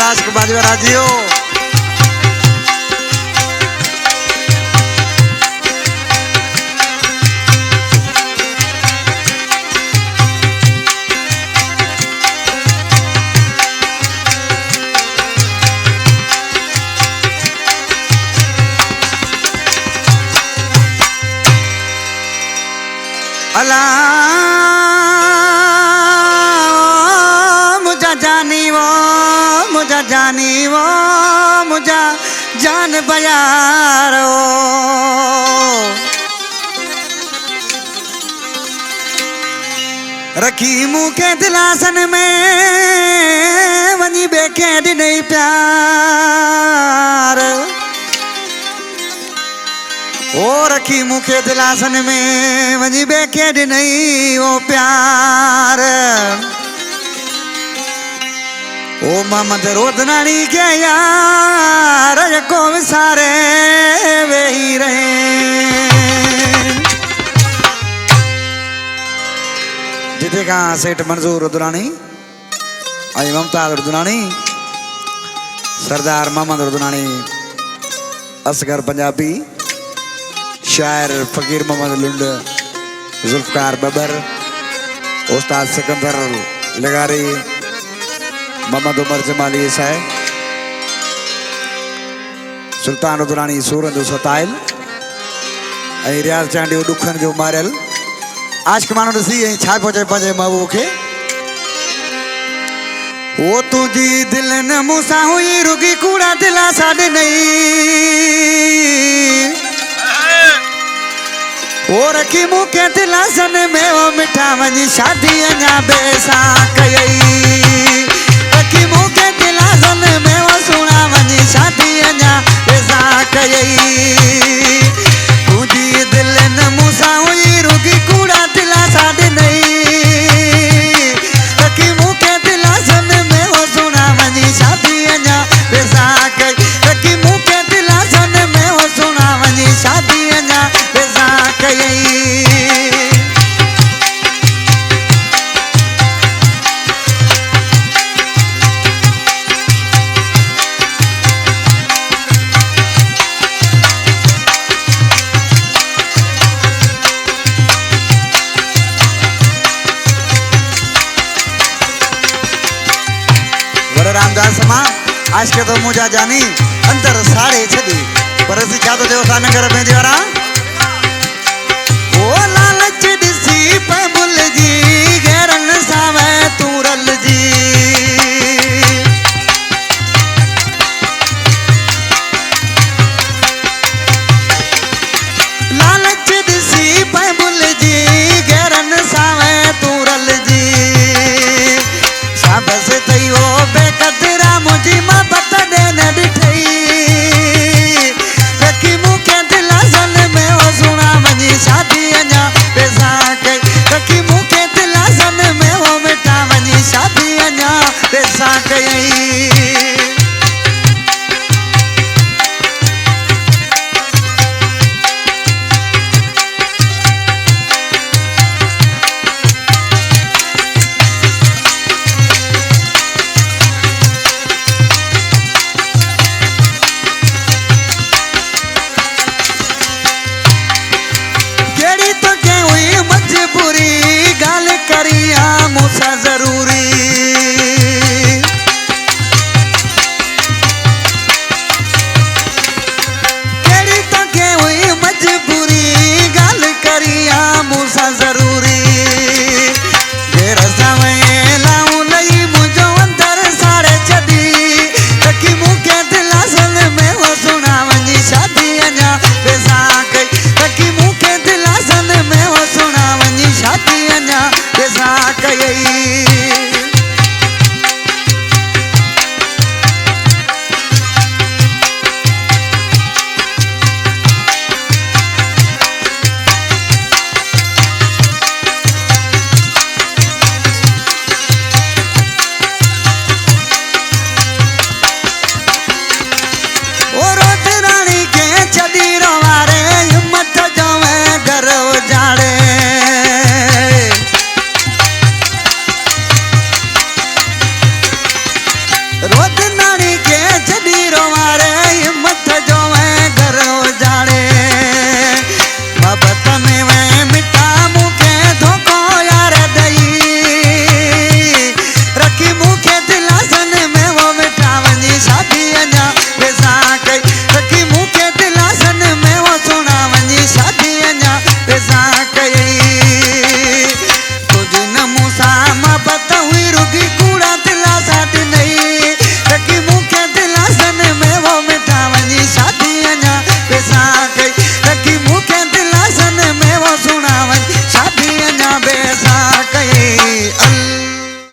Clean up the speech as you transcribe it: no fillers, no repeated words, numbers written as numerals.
आशिक बाजवा राजियो अला मुझा जानी वो मुझा जान बयारो रखी मुँह के दिलासन में वनी बेखे नहीं प्यार ओ रखी मुखे दिलासन में वही बेखे नहीं वो प्यार ओ मोहम्मद रोदनानी के यार को सारे वे ही रहे जिते का सेठ मंजूर रुदनानी आई ममताज रुदनानी सरदार मोहम्मद रुदनानी असगर पंजाबी शायर फकीर मोहम्मद लुंड जुल्फकार बबर उस्ताद सिकंदर लगारी मोहम्मद उमर जमाली साहब सुल्तान रुदरानी सूरन जो सताइल रियाज चांडी दुखन जो मारियल आशिक मानो ॾिसी छा पहुचे पंहिंजे महबूब खे वो तुझी दिल न मूंसां हुई रुगी कूड़ा दिला साॾे नहीं ओ रखी मुखे दिलासन में वो मिठा वही शादी अञा बेसा कयई रखी मुखे दिलासन में वो सुना वही शादी अञा बेसा कयई तुझी दिल न मूंसां हुई रुगी कूड़ा दिला साॾे नहीं रखी मुखे दिलासन में वो सुना वही शादी अञा बेसा कई रखी मुखे दिलासन में वो सुना वही शादी अञा बेसा कई रामदास मां आज के तो मुझा जानी अंदर साड़े छदी पर असी क्या तो देवसा नगर में दिवारा